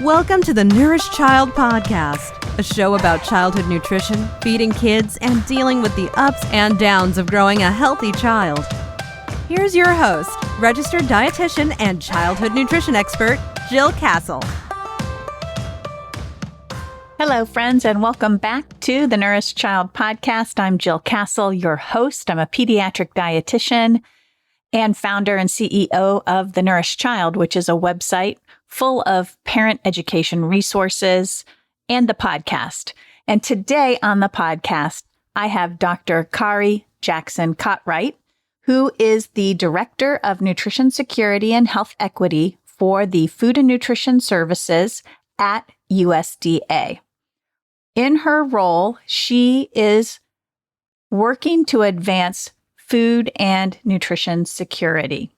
Welcome to the Nourished Child Podcast, a show about childhood nutrition, feeding kids, and dealing with the ups and downs of growing a healthy child. Here's your host, registered dietitian and childhood nutrition expert, Jill Castle. Hello, friends, and welcome back to the Nourished Child Podcast. I'm Jill Castle, your host. I'm a pediatric dietitian and founder and CEO of The Nourished Child, which is a website full of parent education resources and the podcast. And today on the podcast, I have Dr. Caree Cotwright, who is the Director of Nutrition Security and Health Equity for the Food and Nutrition Services at USDA. In her role, she is working to advance food and nutrition security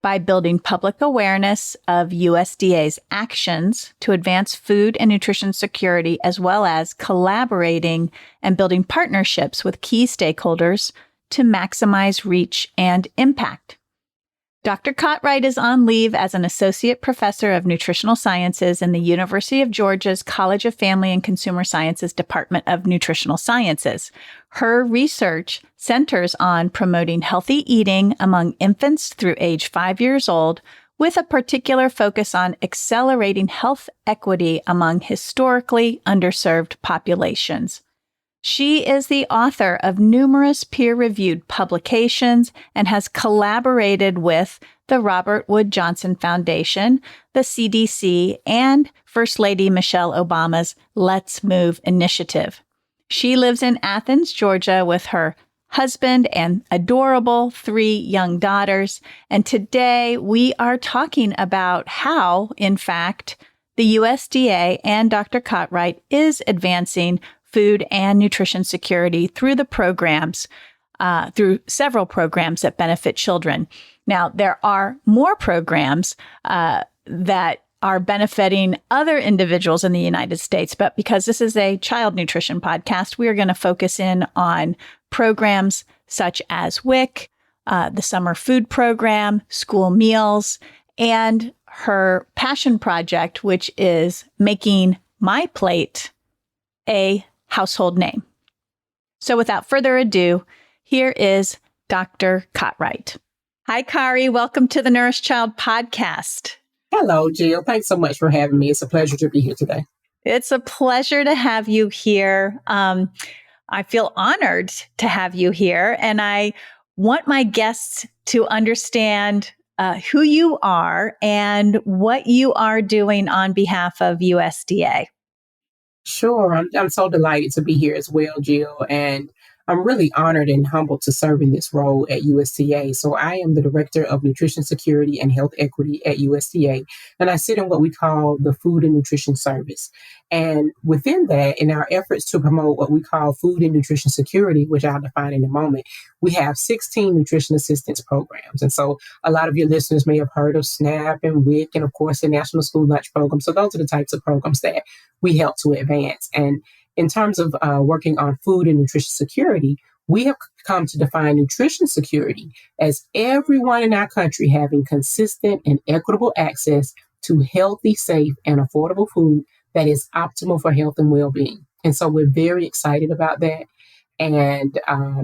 by building public awareness of USDA's actions to advance food and nutrition security, as well as collaborating and building partnerships with key stakeholders to maximize reach and impact. Dr. Cotwright is on leave as an associate professor of nutritional sciences in the University of Georgia's College of Family and Consumer Sciences Department of Nutritional Sciences. Her research centers on promoting healthy eating among infants through age 5 years old, with a particular focus on accelerating health equity among historically underserved populations. She is the author of numerous peer-reviewed publications and has collaborated with the Robert Wood Johnson Foundation, the CDC, and First Lady Michelle Obama's Let's Move initiative. She lives in Athens, Georgia, with her husband and adorable 3 young daughters. And today we are talking about how, in fact, the USDA and Dr. Cotwright is advancing food and nutrition security through the programs, through several programs that benefit children. Now, there are more programs that are benefiting other individuals in the United States, but because this is a child nutrition podcast, we are going to focus in on programs such as WIC, the summer food program, school meals, and her passion project, which is making MyPlate a household name. So without further ado, here is Dr. Cotwright. Hi, Caree. Welcome to the Nourished Child Podcast. Hello, Jill. Thanks so much for having me. It's a pleasure to be here today. It's a pleasure to have you here. I feel honored to have you here, and I want my guests to understand who you are and what you are doing on behalf of USDA. Sure. I'm so delighted to be here as well, Jill. And I'm really honored and humbled to serve in this role at USDA. So I am the Director of Nutrition Security and Health Equity at USDA, and I sit in what we call the Food and Nutrition Service. And within that, in our efforts to promote what we call food and nutrition security, which I'll define in a moment, we have 16 nutrition assistance programs. And so a lot of your listeners may have heard of SNAP and WIC and, of course, the National School Lunch Program. So those are the types of programs that we help to advance. And in terms of working on food and nutrition security, we have come to define nutrition security as everyone in our country having consistent and equitable access to healthy, safe, and affordable food that is optimal for health and well-being. And so we're very excited about that and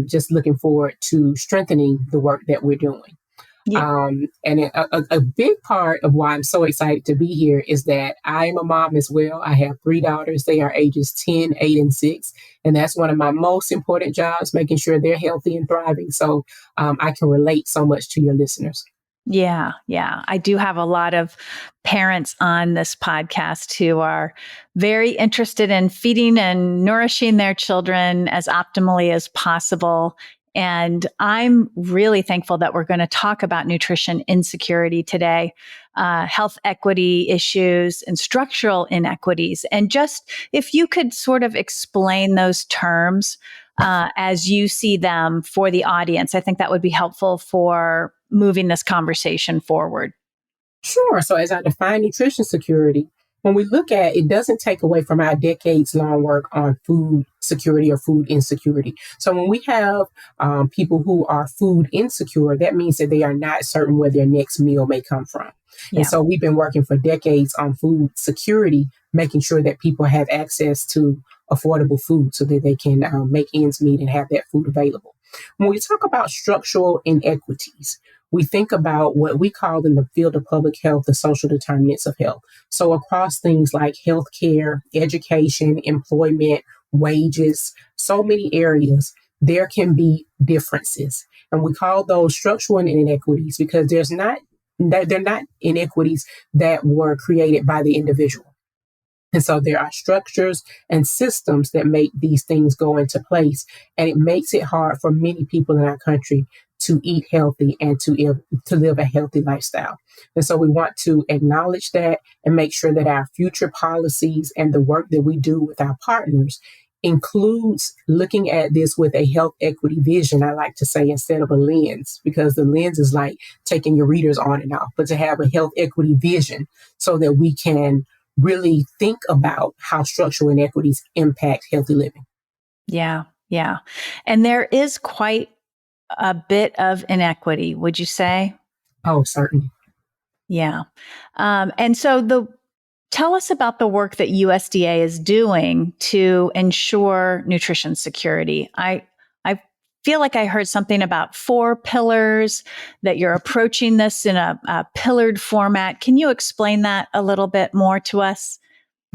just looking forward to strengthening the work that we're doing. Yeah. And a big part of why I'm so excited to be here is that I am a mom as well. I have 3 daughters. They are ages 10, 8, and 6. And that's one of my most important jobs, making sure they're healthy and thriving. So I can relate so much to your listeners. Yeah. I do have a lot of parents on this podcast who are very interested in feeding and nourishing their children as optimally as possible. And I'm really thankful that we're going to talk about nutrition insecurity today, health equity issues and structural inequities. And just if you could sort of explain those terms as you see them for the audience, I think that would be helpful for moving this conversation forward. Sure. So as I define nutrition security, When we look at it, doesn't take away from our decades long work on food security or food insecurity. So when we have people who are food insecure, that means that they are not certain where their next meal may come from. Yeah. And so we've been working for decades on food security, making sure that people have access to affordable food so that they can make ends meet and have that food available. When we talk about structural inequities, we think about what we call in the field of public health the social determinants of health. So across things like healthcare, education, employment, wages, so many areas, there can be differences. And we call those structural inequities because they're not inequities that were created by the individual. And so there are structures and systems that make these things go into place. And it makes it hard for many people in our country to eat healthy and to live a healthy lifestyle. And so we want to acknowledge that and make sure that our future policies and the work that we do with our partners includes looking at this with a health equity vision, I like to say, instead of a lens, because the lens is like taking your readers on and off, but to have a health equity vision so that we can really think about how structural inequities impact healthy living. Yeah, yeah. And there is quite a bit of inequity, would you say? Oh, certainly. Yeah. And so tell us about the work that USDA is doing to ensure nutrition security. I feel like I heard something about 4 pillars, that you're approaching this in a pillared format. Can you explain that a little bit more to us?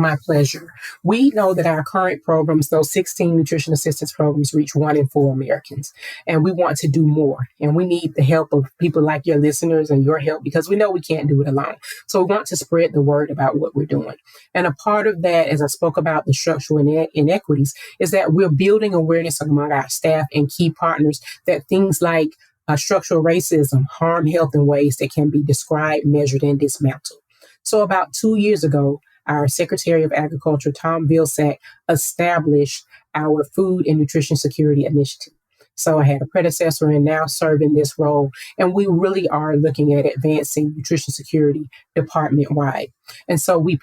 My pleasure. We know that our current programs, those 16 nutrition assistance programs, reach 1 in 4 Americans. And we want to do more. And we need the help of people like your listeners and your help because we know we can't do it alone. So we want to spread the word about what we're doing. And a part of that, as I spoke about the structural inequities, is that we're building awareness among our staff and key partners that things like structural racism harm health in ways that can be described, measured, and dismantled. So about 2 years ago, our Secretary of Agriculture, Tom Vilsack, established our Food and Nutrition Security Initiative. So I had a predecessor and now serving this role. And we really are looking at advancing nutrition security department-wide. And so we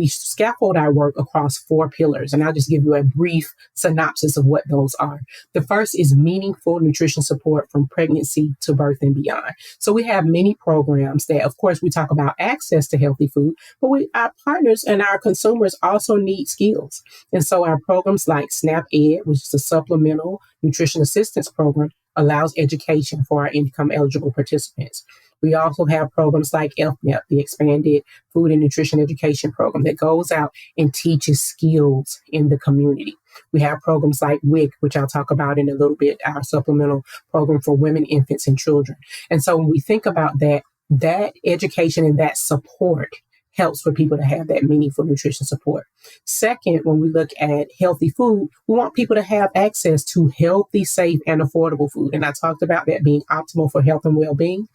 scaffold our work across 4 pillars. And I'll just give you a brief synopsis of what those are. The first is meaningful nutrition support from pregnancy to birth and beyond. So we have many programs that, of course, we talk about access to healthy food, but our partners and our consumers also need skills. And so our programs like SNAP Ed, which is a supplemental nutrition assistance program, allows education for our income eligible participants. We also have programs like FNEP, the Expanded Food and Nutrition Education Program, that goes out and teaches skills in the community. We have programs like WIC, which I'll talk about in a little bit, our supplemental program for women, infants, and children. And so when we think about that education and that support helps for people to have that meaningful nutrition support. Second, when we look at healthy food, we want people to have access to healthy, safe, and affordable food. And I talked about that being optimal for health and well-being.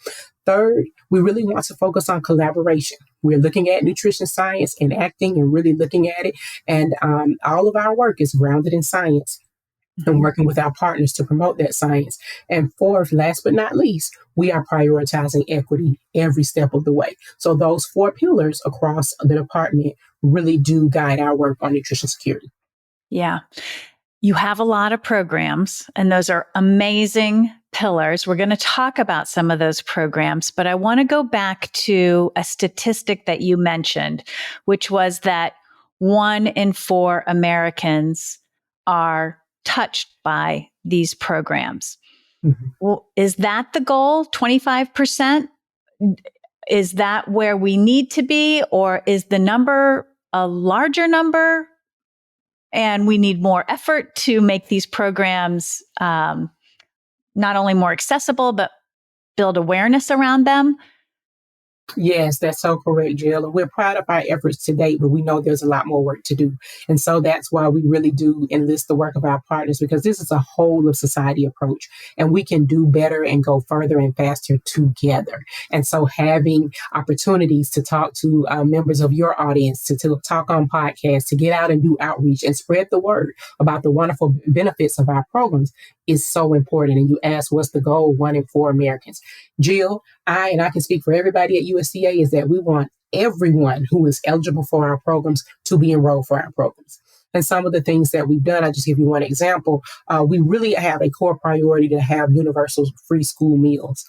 Third, we really want to focus on collaboration. We're looking at nutrition science and acting and really looking at it. And all of our work is grounded in science and working with our partners to promote that science. And fourth, last but not least, we are prioritizing equity every step of the way. So those 4 pillars across the department really do guide our work on nutrition security. Yeah. You have a lot of programs, and those are amazing pillars. We're going to talk about some of those programs, but I want to go back to a statistic that you mentioned, which was that 1 in 4 Americans are touched by these programs. Mm-hmm. Well, is that the goal? 25%? Is that where we need to be? Or is the number a larger number and we need more effort to make these programs not only more accessible, but build awareness around them? Yes, that's so correct, Jill. And we're proud of our efforts to date, but we know there's a lot more work to do. And so that's why we really do enlist the work of our partners, because this is a whole of society approach, and we can do better and go further and faster together. And so having opportunities to talk to members of your audience, to talk on podcasts, to get out and do outreach and spread the word about the wonderful benefits of our programs is so important. And you asked, what's the goal? 1 in 4 Americans. Jill, I can speak for everybody at USDA is that we want everyone who is eligible for our programs to be enrolled for our programs. And some of the things that we've done, I'll just give you one example. We really have a core priority to have universal free school meals.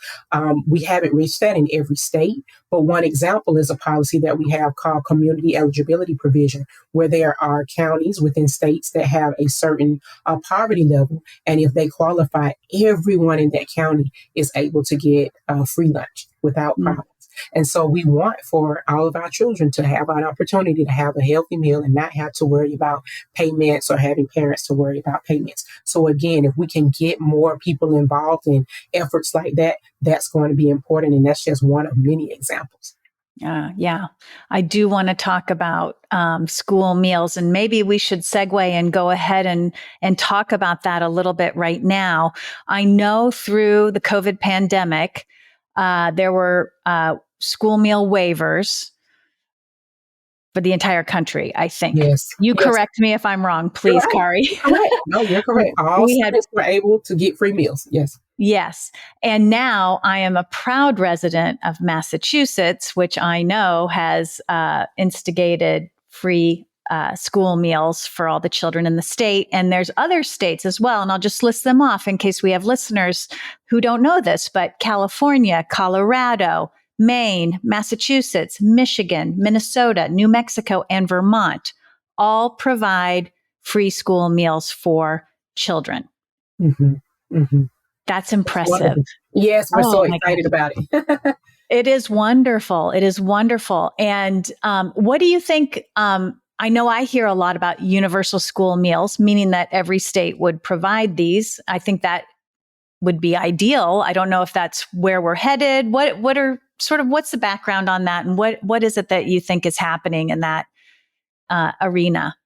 We haven't reached that in every state, but one example is a policy that we have called community eligibility provision, where there are counties within states that have a certain poverty level. And if they qualify, everyone in that county is able to get free lunch without problem. And so we want for all of our children to have an opportunity to have a healthy meal and not have to worry about payments or having parents to worry about payments. So again, if we can get more people involved in efforts like that, that's going to be important. And that's just one of many examples. Yeah, I do want to talk about school meals, and maybe we should segue and go ahead and talk about that a little bit right now. I know through the COVID pandemic, there were school meal waivers for the entire country, I think. Yes. You correct me if I'm wrong, please, Right. Caree. Correct. No, you're correct. All students were able to get free meals. Yes. Yes. And now I am a proud resident of Massachusetts, which I know has instigated free school meals for all the children in the state. And there's other states as well. And I'll just list them off in case we have listeners who don't know this, but California, Colorado, Maine, Massachusetts, Michigan, Minnesota, New Mexico, and Vermont all provide free school meals for children. Mm-hmm. Mm-hmm. That's impressive. Yes, we're so excited about it. It is wonderful. It is wonderful. And what do you think? I know I hear a lot about universal school meals, meaning that every state would provide these. I think that would be ideal. I don't know if that's where we're headed. What's the background on that? And what is it that you think is happening in that arena?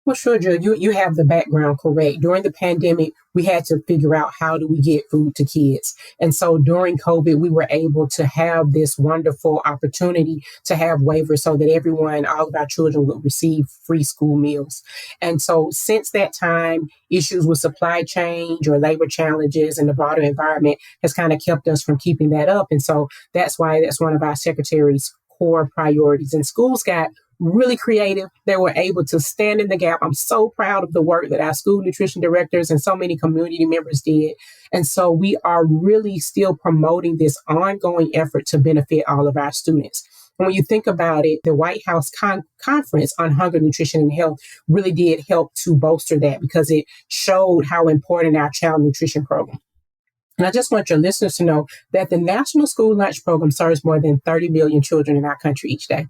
Well, sure, Jill, you have the background correct. During the pandemic, we had to figure out how do we get food to kids. And so during COVID, we were able to have this wonderful opportunity to have waivers so that everyone, all of our children would receive free school meals. And so since that time, issues with supply chain or labor challenges and the broader environment has kind of kept us from keeping that up. And so that's why that's one of our secretary's core priorities. And schools got really creative. They were able to stand in the gap. I'm so proud of the work that our school nutrition directors and so many community members did. And so we are really still promoting this ongoing effort to benefit all of our students. And when you think about it, the White House Conference on Hunger, Nutrition, and Health really did help to bolster that because it showed how important our child nutrition program. And I just want your listeners to know that the National School Lunch Program serves more than 30 million children in our country each day.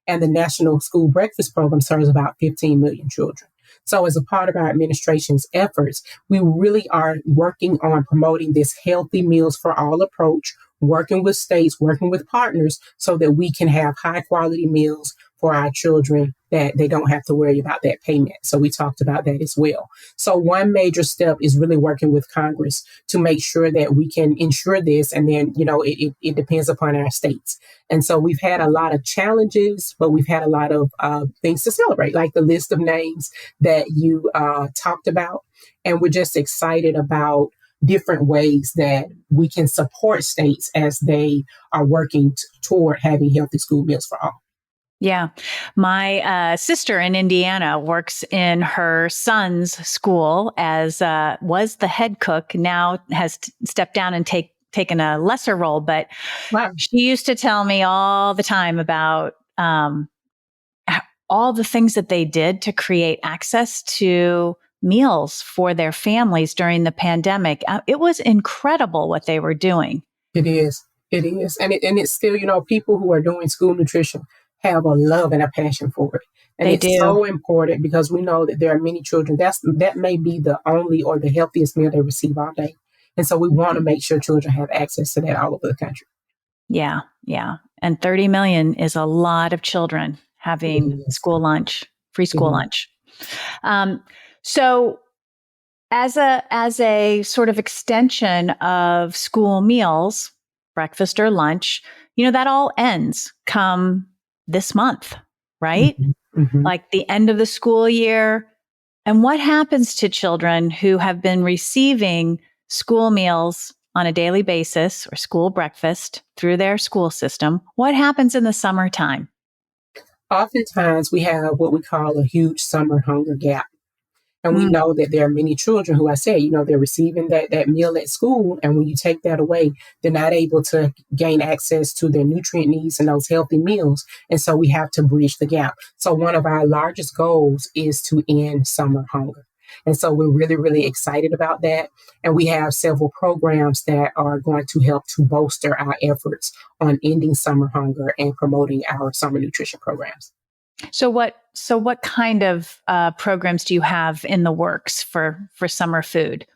And the National School Breakfast Program serves about 15 million children. So as a part of our administration's efforts, we really are working on promoting this healthy meals for all approach, working with states, working with partners so that we can have high quality meals for our children that they don't have to worry about that payment. So we talked about that as well. So one major step is really working with Congress to make sure that we can ensure this. And then, it depends upon our states. And so we've had a lot of challenges, but we've had a lot of things to celebrate, like the list of names that you talked about. And we're just excited about different ways that we can support states as they are working toward having healthy school meals for all. Yeah. My sister in Indiana works in her son's school as was the head cook, now has stepped down and taken a lesser role. But Wow. She used to tell me all the time about all the things that they did to create access to meals for their families during the pandemic. It was incredible what they were doing. It is. It is. And it's still, people who are doing school nutrition have a love and a passion for it. And it's so important because we know that there are many children that may be the only or the healthiest meal they receive all day. And so we want to make sure children have access to that all over the country. Yeah. Yeah. And 30 million is a lot of children having school lunch, free school lunch. So as a sort of extension of school meals, breakfast or lunch, that all ends come this month, right? Mm-hmm. Mm-hmm. Like the end of the school year. And what happens to children who have been receiving school meals on a daily basis or school breakfast through their school system. What happens in the summertime? Oftentimes, we have what we call a huge summer hunger gap. And we Mm. know that there are many children who I say, they're receiving that meal at school. And when you take that away, they're not able to gain access to their nutrient needs and those healthy meals. And so we have to bridge the gap. So one of our largest goals is to end summer hunger. And so we're really, really excited about that. And we have several programs that are going to help to bolster our efforts on ending summer hunger and promoting our summer nutrition programs. So what kind of programs do you have in the works for summer food?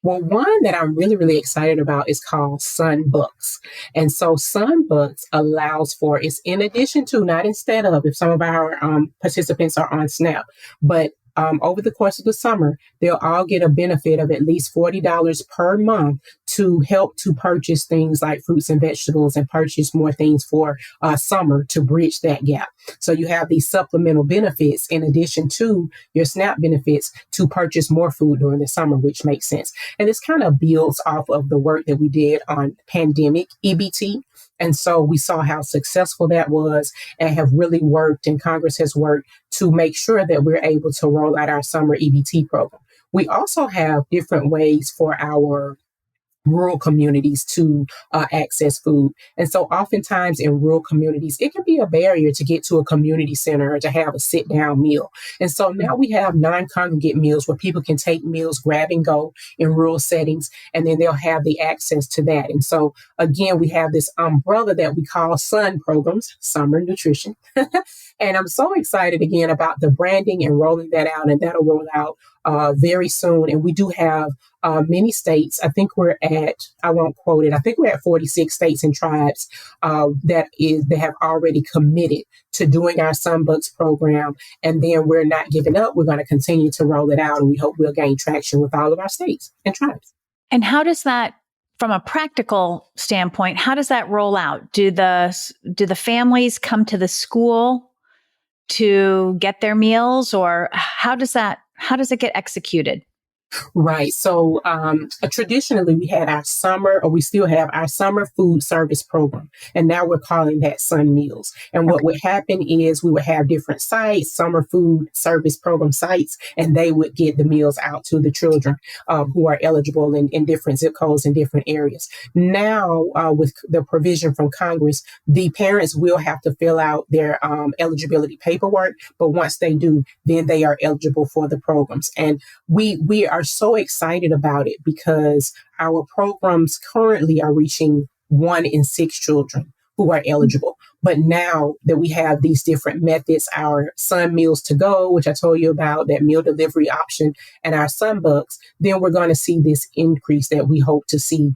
Well, one that I'm really, really excited about is called Sunbooks. And so Sunbooks allows for, it's in addition to, not instead of, if some of our participants are on SNAP, but over the course of the summer, they'll all get a benefit of at least $40 per month to help to purchase things like fruits and vegetables and purchase more things for summer to bridge that gap. So you have these supplemental benefits in addition to your SNAP benefits to purchase more food during the summer, which makes sense. And this kind of builds off of the work that we did on pandemic EBT. And so we saw how successful that was and have really worked, and Congress has worked to make sure that we're able to roll out our summer EBT program. We also have different ways for our rural communities to access food. And so oftentimes in rural communities, it can be a barrier to get to a community center or to have a sit down meal. And so now we have non-congregate meals where people can take meals, grab and go in rural settings, and then they'll have the access to that. And so again, we have this umbrella that we call SUN programs, summer nutrition. And I'm so excited again about the branding and rolling that out, and that'll roll out very soon. And we do have many states. I think we're at, I won't quote it, I think we're at 46 states and tribes that have already committed to doing our Sunbooks program. And then we're not giving up. We're going to continue to roll it out, and we hope we'll gain traction with all of our states and tribes. And how does that, from a practical standpoint, how does that roll out? Do the families come to the school to get their meals, or how does it get executed? Right. So traditionally, we had our summer, or we still have our summer food service program. And now we're calling that Sun Meals. And what would happen is we would have different sites, summer food service program sites, and they would get the meals out to the children who are eligible in different zip codes in different areas. Now, with the provision from Congress, the parents will have to fill out their eligibility paperwork. But once they do, then they are eligible for the programs. And we are so excited about it because our programs currently are reaching 1 in 6 children who are eligible. But now that we have these different methods, our Sun Meals to Go, which I told you about, that meal delivery option, and our Sunbooks, then we're going to see this increase that we hope to see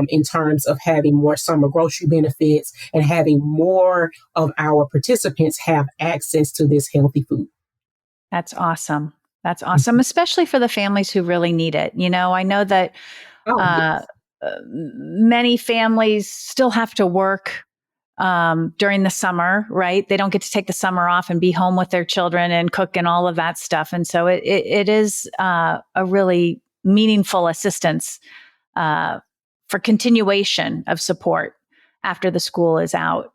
in terms of having more summer grocery benefits and having more of our participants have access to this healthy food. That's awesome. That's awesome, especially for the families who really need it. You know, I know that Yes. many families still have to work during the summer, right? They don't get to take the summer off and be home with their children and cook and all of that stuff. And so it is a really meaningful assistance for continuation of support after the school is out.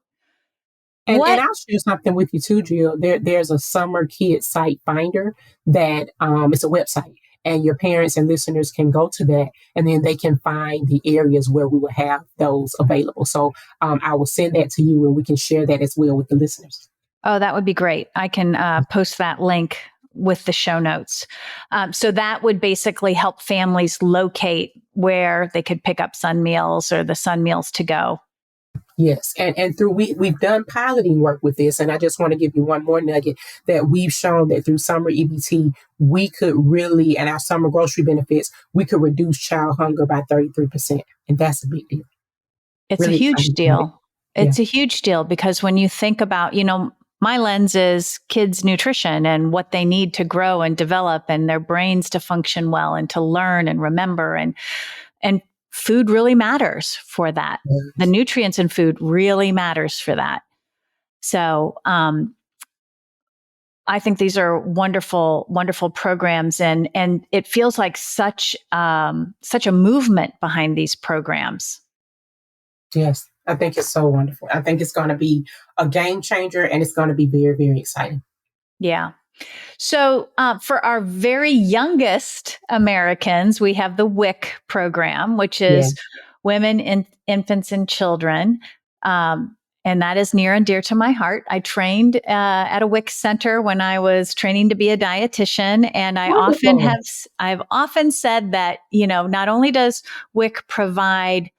And I'll share something with you too, Jill. There's a summer kid site finder that it's a website, and your parents and listeners can go to that, and then they can find the areas where we will have those available. So I will send that to you, and we can share that as well with the listeners. Oh, that would be great. I can post that link with the show notes. So that would basically help families locate where they could pick up Sun Meals or the Sun Meals to Go. Yes. And through we've done piloting work with this. And I just want to give you one more nugget that we've shown that through summer EBT, we could really, and our summer grocery benefits, we could reduce child hunger by 33%. And that's a big deal. It's Really a huge deal. It's Yeah. a huge deal because when you think about, my lens is kids' nutrition and what they need to grow and develop and their brains to function well and to learn and remember, and food really matters for that. Yes. The nutrients in food really matters for that. So, I think these are wonderful, wonderful programs, and it feels like such a movement behind these programs. Yes, I think it's so wonderful. I think it's going to be a game changer, and it's going to be very, very exciting. Yeah. So for our very youngest Americans, we have the WIC program, which is Women, Infants, and Children. And that is near and dear to my heart. I trained at a WIC center when I was training to be a dietitian. And I've often said that, not only does WIC provide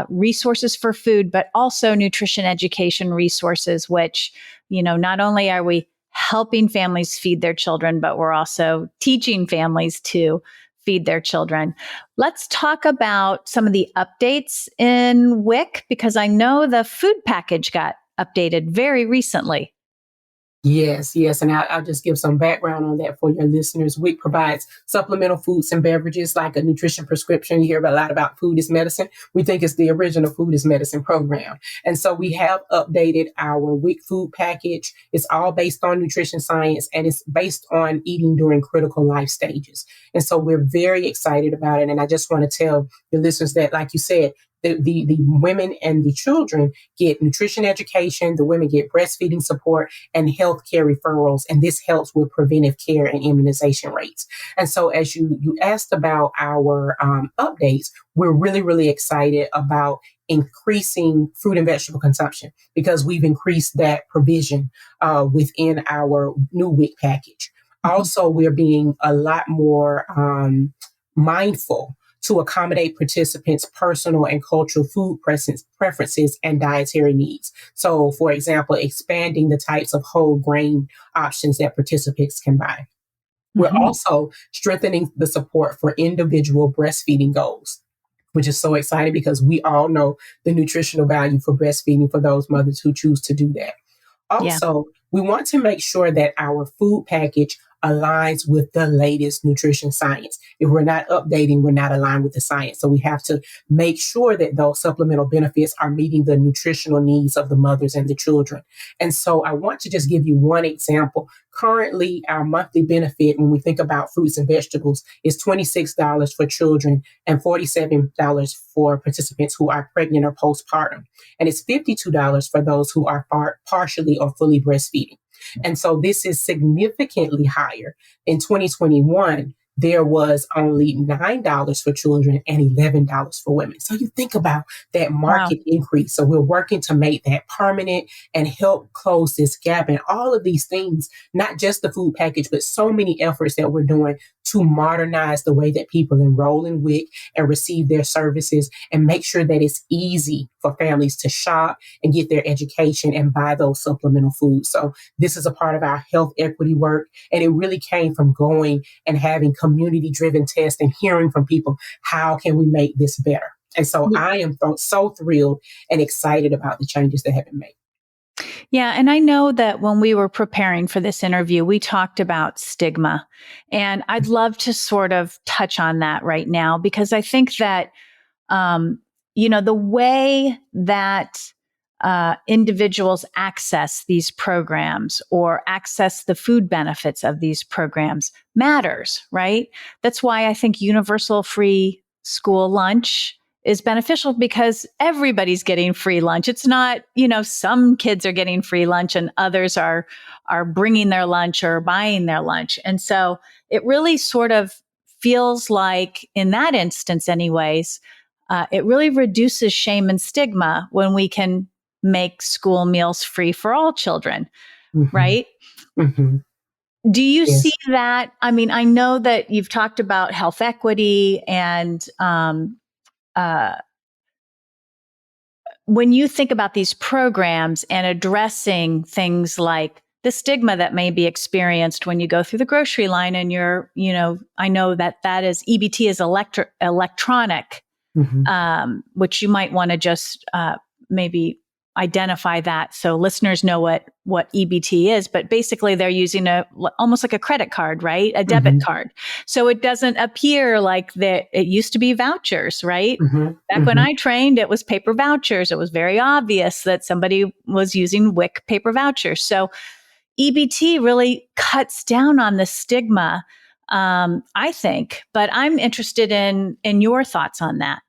resources for food, but also nutrition education resources, which, not only are we helping families feed their children, but we're also teaching families to feed their children. Let's talk about some of the updates in WIC, because I know the food package got updated very recently. Yes. And I'll just give some background on that for your listeners. WIC provides supplemental foods and beverages like a nutrition prescription. You hear a lot about food is medicine. We think it's the original food is medicine program. And so we have updated our WIC food package. It's all based on nutrition science, and it's based on eating during critical life stages. And so we're very excited about it. And I just want to tell your listeners that, like you said, the women and the children get nutrition education, the women get breastfeeding support and healthcare referrals, and this helps with preventive care and immunization rates. And so as you asked about our updates, we're really, really excited about increasing fruit and vegetable consumption because we've increased that provision within our new WIC package. Also, we're being a lot more mindful to accommodate participants' personal and cultural food preferences and dietary needs. So, for example, expanding the types of whole grain options that participants can buy. We're also strengthening the support for individual breastfeeding goals, which is so exciting because we all know the nutritional value for breastfeeding for those mothers who choose to do that. Also, we want to make sure that our food package aligns with the latest nutrition science. If we're not updating, we're not aligned with the science. So we have to make sure that those supplemental benefits are meeting the nutritional needs of the mothers and the children. And so I want to just give you one example. Currently, our monthly benefit, when we think about fruits and vegetables, is $26 for children and $47 for participants who are pregnant or postpartum. And it's $52 for those who are partially or fully breastfeeding. And so this is significantly higher. In 2021, there was only $9 for children and $11 for women. So you think about that market increase. So we're working to make that permanent and help close this gap. And all of these things, not just the food package, but so many efforts that we're doing to modernize the way that people enroll in WIC and receive their services and make sure that it's easy for families to shop and get their education and buy those supplemental foods. So this is a part of our health equity work. And it really came from going and having community-driven tests and hearing from people, how can we make this better? And so I am so thrilled and excited about the changes that have been made. Yeah. And I know that when we were preparing for this interview, we talked about stigma. And I'd love to sort of touch on that right now, because I think that, the way that individuals access these programs or access the food benefits of these programs matters, right? That's why I think universal free school lunch is beneficial, because everybody's getting free lunch. It's not, some kids are getting free lunch and others are bringing their lunch or buying their lunch. And so it really sort of feels like, in that instance anyways, it really reduces shame and stigma when we can make school meals free for all children, right? Do you see that? I mean, I know that you've talked about health equity and when you think about these programs and addressing things like the stigma that may be experienced when you go through the grocery line and I know that is EBT is electronic, which you might want to just maybe identify that so listeners know what EBT is. But basically they're using almost like a credit card, right? A debit card. So it doesn't appear like it used to be vouchers, right? Back when I trained, it was paper vouchers. It was very obvious that somebody was using WIC paper vouchers. So EBT really cuts down on the stigma, I think. But I'm interested in your thoughts on that.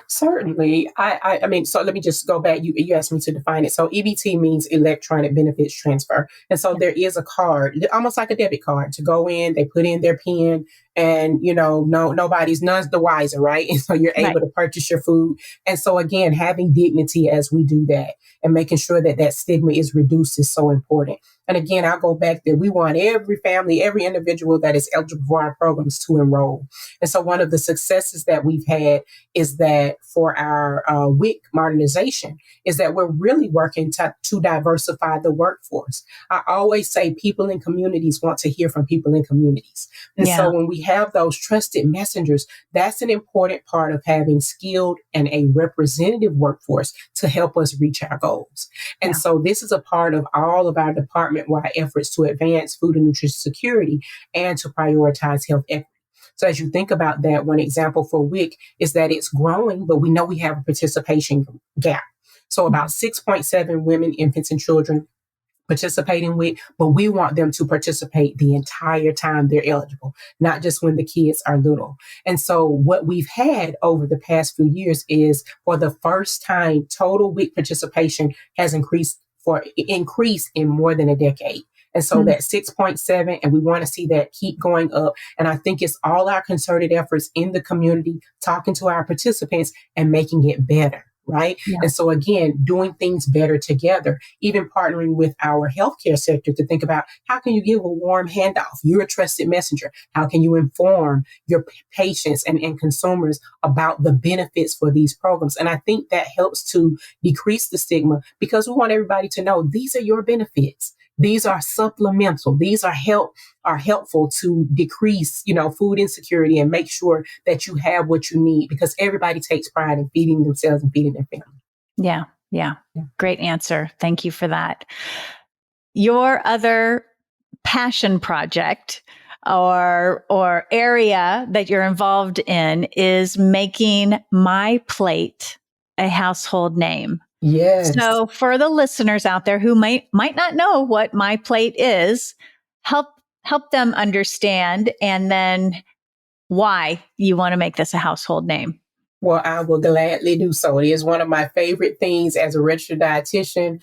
Certainly. I mean, so let me just go back. You asked me to define it. So EBT means electronic benefits transfer. And so there is a card, almost like a debit card, to go in, they put in their PIN, and none's the wiser, right? And so you're Right. able to purchase your food. And so again, having dignity as we do that and making sure that that stigma is reduced is so important. And again, I'll go back there. We want every family, every individual that is eligible for our programs to enroll. And so one of the successes that we've had is that for our WIC modernization is that we're really working to diversify the workforce. I always say people in communities want to hear from people in communities. And Yeah. so when we have those trusted messengers, that's an important part of having skilled and a representative workforce to help us reach our goals. And Yeah. so this is a part of all of our department-wide efforts to advance food and nutrition security and to prioritize health equity. So as you think about that, one example for WIC is that it's growing, but we know we have a participation gap. So about 6.7 women, infants, and children participating with, but we want them to participate the entire time they're eligible, not just when the kids are little. And so what we've had over the past few years is for the first time, total WIC participation has increased in more than a decade. And so that's 6.7, and we want to see that keep going up. And I think it's all our concerted efforts in the community, talking to our participants and making it better, right? Yeah. And so again, doing things better together, even partnering with our healthcare sector to think about how can you give a warm handoff? You're a trusted messenger. How can you inform your patients and consumers about the benefits for these programs? And I think that helps to decrease the stigma because we want everybody to know these are your benefits. These are supplemental. These are helpful to decrease, food insecurity and make sure that you have what you need because everybody takes pride in feeding themselves and feeding their family. Yeah. Great answer. Thank you for that. Your other passion project or area that you're involved in is making MyPlate a household name. Yes. So for the listeners out there who might not know what MyPlate is, help them understand and then why you want to make this a household name. Well, I will gladly do so. It is one of my favorite things as a registered dietitian,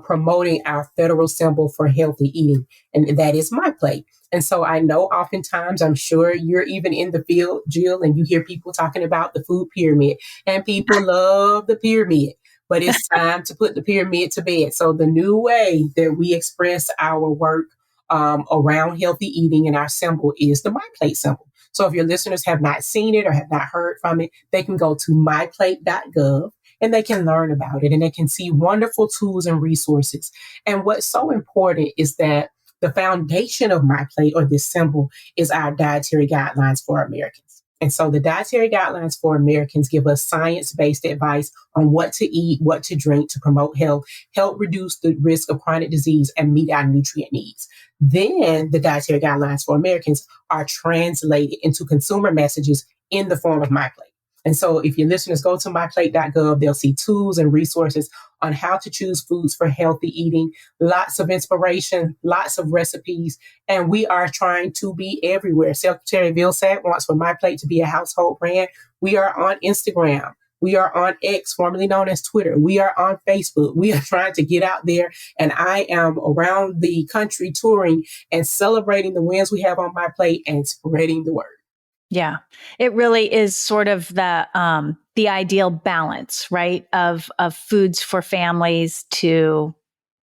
promoting our federal symbol for healthy eating, and that is MyPlate. And so I know oftentimes, I'm sure you're even in the field, Jill, and you hear people talking about the food pyramid, and people love the pyramid. But it's time to put the pyramid to bed. So the new way that we express our work around healthy eating and our symbol is the MyPlate symbol. So if your listeners have not seen it or have not heard from it, they can go to myplate.gov and they can learn about it and they can see wonderful tools and resources. And what's so important is that the foundation of MyPlate or this symbol is our dietary guidelines for Americans. And so the dietary guidelines for Americans give us science-based advice on what to eat, what to drink to promote health, help reduce the risk of chronic disease, and meet our nutrient needs. Then the dietary guidelines for Americans are translated into consumer messages in the form of MyPlate. And so if your listeners go to myplate.gov, they'll see tools and resources on how to choose foods for healthy eating, lots of inspiration, lots of recipes, and we are trying to be everywhere. Secretary Vilsack wants for MyPlate to be a household brand. We are on Instagram. We are on X, formerly known as Twitter. We are on Facebook. We are trying to get out there, and I am around the country touring and celebrating the wins we have on MyPlate and spreading the word. Yeah, it really is sort of the ideal balance, right, of foods for families to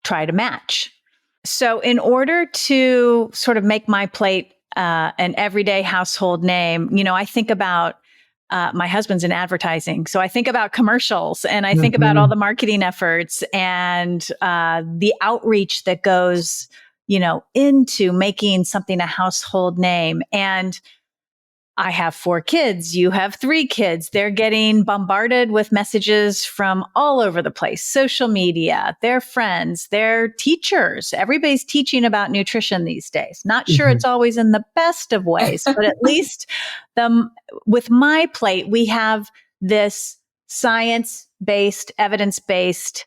try to match. So in order to sort of make MyPlate an everyday household name, I think about my husband's in advertising. So I think about commercials and I think about all the marketing efforts and the outreach that goes, into making something a household name. And I have 4 kids. You have 3 kids. They're getting bombarded with messages from all over the place, social media, their friends, their teachers. Everybody's teaching about nutrition these days. Not sure it's always in the best of ways, but at least with MyPlate, we have this science-based, evidence-based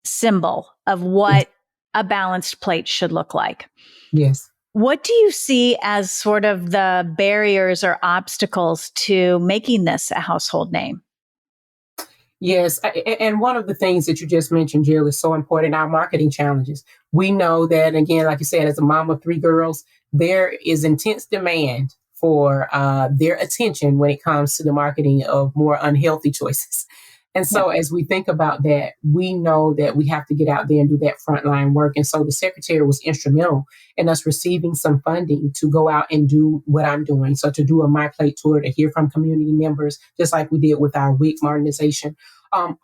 symbol of what a balanced plate should look like. Yes. What do you see as sort of the barriers or obstacles to making this a household name? Yes, and one of the things that you just mentioned, Jill, is so important, our marketing challenges. We know that, again, like you said, as a mom of three girls, there is intense demand for their attention when it comes to the marketing of more unhealthy choices. And Yeah. so as we think about that, we know that we have to get out there and do that frontline work. And so the secretary was instrumental in us receiving some funding to go out and do what I'm doing. So to do a MyPlate tour, to hear from community members, just like we did with our WIC modernization.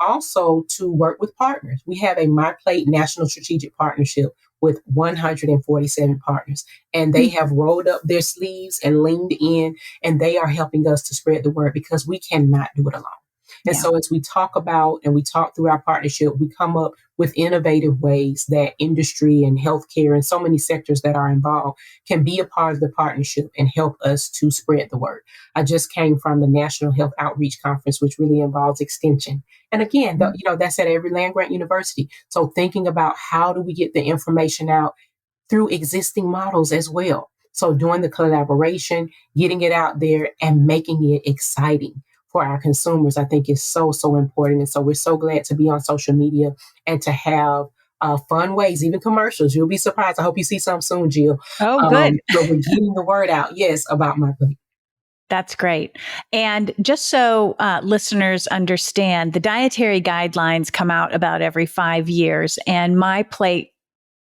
Also to work with partners. We have a MyPlate National Strategic Partnership with 147 partners, and they have rolled up their sleeves and leaned in, and they are helping us to spread the word because we cannot do it alone. And Yeah. so as we talk about and we talk through our partnership, we come up with innovative ways that industry and healthcare and so many sectors that are involved can be a part of the partnership and help us to spread the word. I just came from the National Health Outreach Conference, which really involves extension. And again, that's at every land grant university. So thinking about how do we get the information out through existing models as well. So doing the collaboration, getting it out there and making it exciting for our consumers, I think is so, so important. And so we're so glad to be on social media and to have fun ways, even commercials. You'll be surprised. I hope you see some soon, Jill. Oh, good. So we're getting the word out, yes, about MyPlate. That's great. And just so listeners understand, the dietary guidelines come out about every 5 years, and MyPlate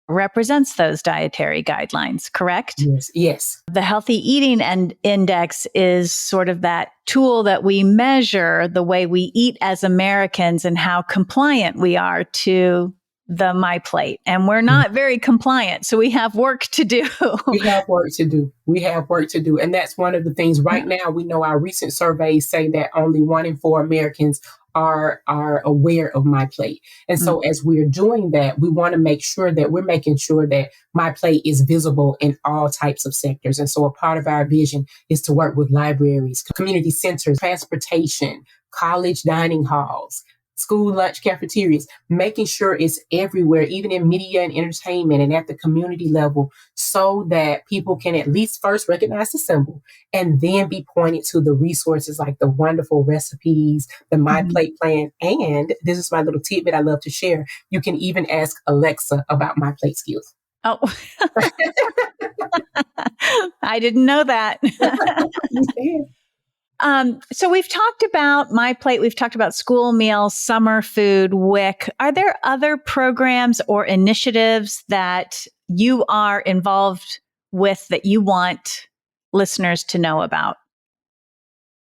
represents those dietary guidelines, correct? Yes, yes. The healthy eating index is sort of that tool that we measure the way we eat as Americans and how compliant we are to the MyPlate. And we're not very compliant, so we have work to do. We have work to do. We have work to do. And that's one of the things right now. We know our recent surveys say that only 1 in 4 Americans are aware of MyPlate. And so as we're doing that, we want to make sure that we're making sure that MyPlate is visible in all types of sectors. And so a part of our vision is to work with libraries, community centers, transportation, college dining halls, school lunch cafeterias, making sure it's everywhere, even in media and entertainment and at the community level, so that people can at least first recognize the symbol and then be pointed to the resources like the wonderful recipes, the MyPlate plan. And this is my little tidbit I love to share. You can even ask Alexa about MyPlate skills. Oh, I didn't know that. So we've talked about MyPlate, we've talked about school meals, summer food, WIC. Are there other programs or initiatives that you are involved with that you want listeners to know about?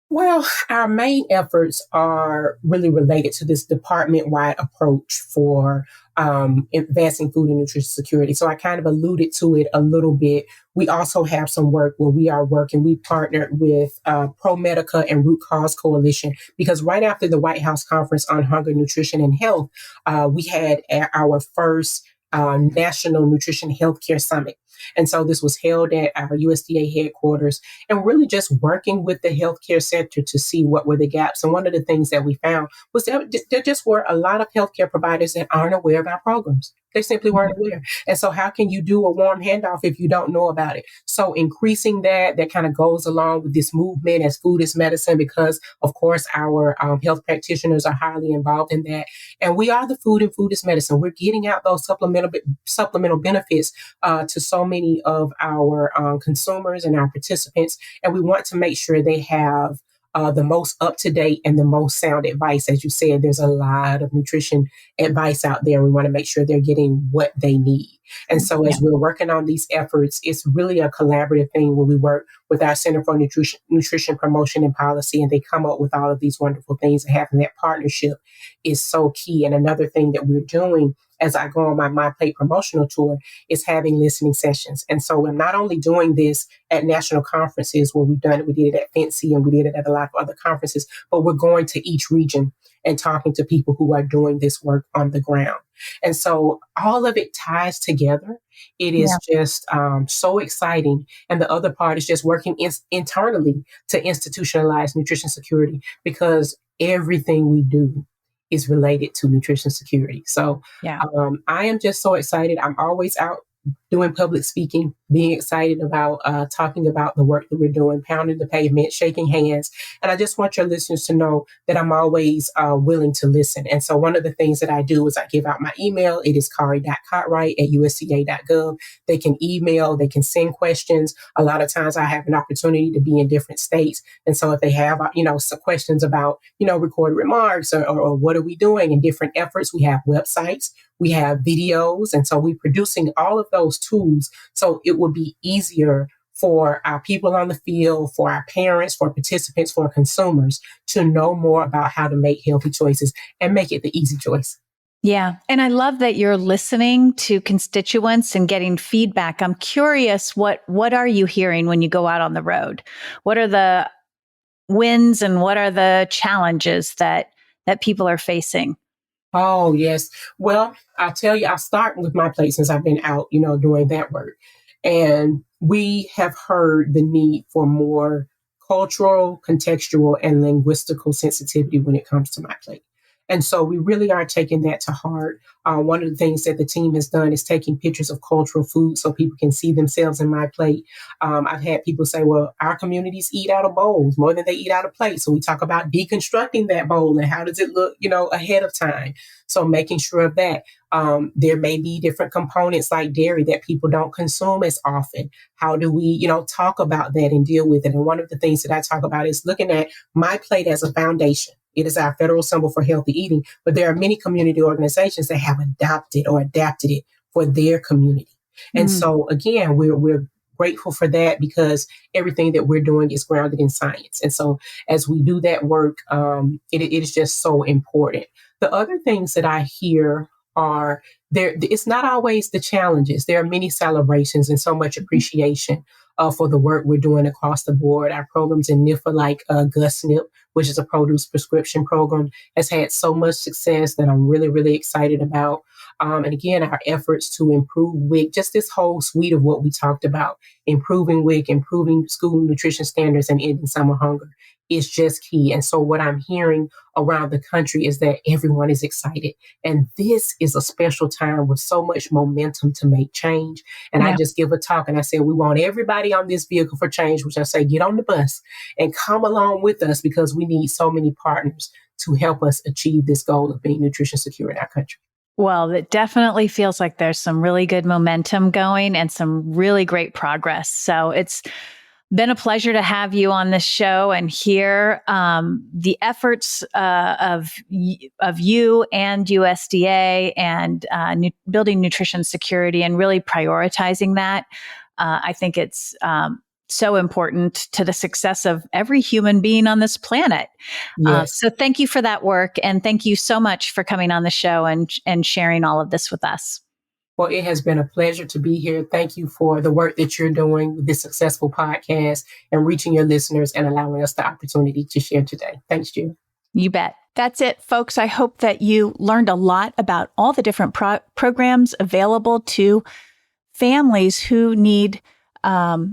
Well, our main efforts are really related to this department-wide approach for advancing food and nutrition security. So I kind of alluded to it a little bit. We also have some work where we partnered with ProMedica and Root Cause Coalition, because right after the White House Conference on Hunger, Nutrition, and Health, we had our first National Nutrition Healthcare Summit. And so this was held at our USDA headquarters and really just working with the healthcare sector to see what were the gaps. And one of the things that we found was that there just were a lot of healthcare providers that aren't aware of our programs. They simply weren't aware. And so how can you do a warm handoff if you don't know about it? So increasing that kind of goes along with this movement as food is medicine, because of course our health practitioners are highly involved in that. And we are the food, and food is medicine. We're getting out those supplemental benefits to so many of our consumers and our participants. And we want to make sure they have the most up-to-date and the most sound advice. As you said, there's a lot of nutrition advice out there. We want to make sure they're getting what they need. And so as we're working on these efforts, it's really a collaborative thing where we work with our Center for Nutrition Promotion and Policy, and they come up with all of these wonderful things. And having that partnership is so key. And another thing that we're doing as I go on my MyPlate promotional tour is having listening sessions. And so I'm not only doing this at national conferences where we've done it, we did it at FNCE and we did it at a lot of other conferences, but we're going to each region and talking to people who are doing this work on the ground. And so all of it ties together. It is just so exciting. And the other part is just working internally to institutionalize nutrition security, because everything we do is related to nutrition security. So Yeah. I am just so excited. I'm always out doing public speaking, being excited about talking about the work that we're doing, pounding the pavement, shaking hands. And I just want your listeners to know that I'm always willing to listen. And so one of the things that I do is I give out my email. It is caree.cotwright@usda.gov. They can email, they can send questions. A lot of times I have an opportunity to be in different states. And so if they have, some questions about, recorded remarks or what are we doing in different efforts, we have websites. We have videos. And so we're producing all of those tools. So it will be easier for our people on the field, for our parents, for participants, for consumers to know more about how to make healthy choices and make it the easy choice. Yeah. And I love that you're listening to constituents and getting feedback. I'm curious, what are you hearing when you go out on the road? What are the wins and what are the challenges that people are facing? Oh, yes. Well, I'll tell you, I'll start with MyPlate since I've been out, doing that work. And we have heard the need for more cultural, contextual, and linguistical sensitivity when it comes to MyPlate. And so we really are taking that to heart. One of the things that the team has done is taking pictures of cultural food so people can see themselves in MyPlate. I've had people say, well, our communities eat out of bowls more than they eat out of plates. So we talk about deconstructing that bowl and how does it look, ahead of time. So making sure of that. There may be different components like dairy that people don't consume as often. How do we, talk about that and deal with it? And one of the things that I talk about is looking at MyPlate as a foundation. It is our federal symbol for healthy eating, but there are many community organizations that have adopted or adapted it for their community. And so again, we're grateful for that because everything that we're doing is grounded in science. And so as we do that work, it is just so important. The other things that I hear are it's not always the challenges. There are many celebrations and so much appreciation for the work we're doing across the board. Our programs in NIFA like GusNIP, which is a produce prescription program, has had so much success that I'm really, really excited about. And again, our efforts to improve WIC, just this whole suite of what we talked about, improving WIC, improving school nutrition standards, and ending summer hunger is just key. And so what I'm hearing around the country is that everyone is excited. And this is a special time with so much momentum to make change. And I just give a talk and I say, we want everybody on this vehicle for change, which I say, get on the bus and come along with us because we need so many partners to help us achieve this goal of being nutrition secure in our country. Well, it definitely feels like there's some really good momentum going and some really great progress. So it's been a pleasure to have you on this show and hear the efforts of you and USDA and building nutrition security and really prioritizing that. I think it's so important to the success of every human being on this planet. Yes. So thank you for that work. And thank you so much for coming on the show and sharing all of this with us. Well, it has been a pleasure to be here. Thank you for the work that you're doing with this successful podcast and reaching your listeners and allowing us the opportunity to share today. Thanks, Jill. You bet. That's it, folks. I hope that you learned a lot about all the different programs available to families who need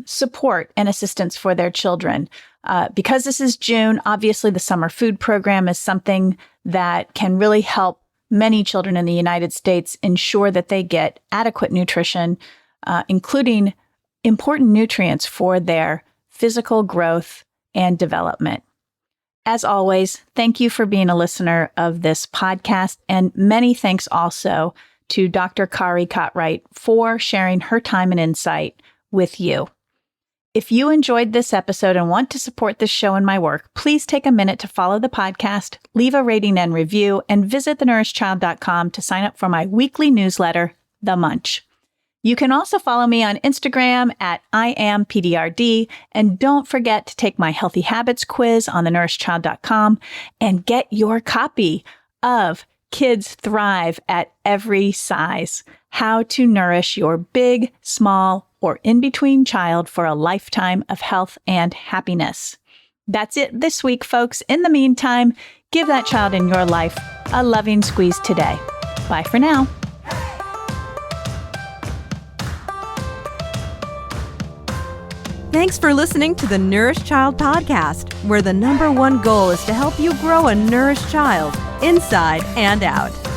support and assistance for their children. Because this is June, obviously the summer food program is something that can really help many children in the United States ensure that they get adequate nutrition, including important nutrients for their physical growth and development. As always, thank you for being a listener of this podcast, and many thanks also to Dr. Caree Cotwright for sharing her time and insight with you. If you enjoyed this episode and want to support this show and my work, please take a minute to follow the podcast, leave a rating and review, and visit thenourishchild.com to sign up for my weekly newsletter, The Munch. You can also follow me on Instagram at IamPDRD, and don't forget to take my Healthy Habits quiz on thenourishchild.com and get your copy of Kids Thrive at Every Size: How to Nourish Your Big, Small, or in-between child for a lifetime of health and happiness. That's it this week, folks. In the meantime, give that child in your life a loving squeeze today. Bye for now. Thanks for listening to the Nourished Child Podcast, where the #1 goal is to help you grow a nourished child inside and out.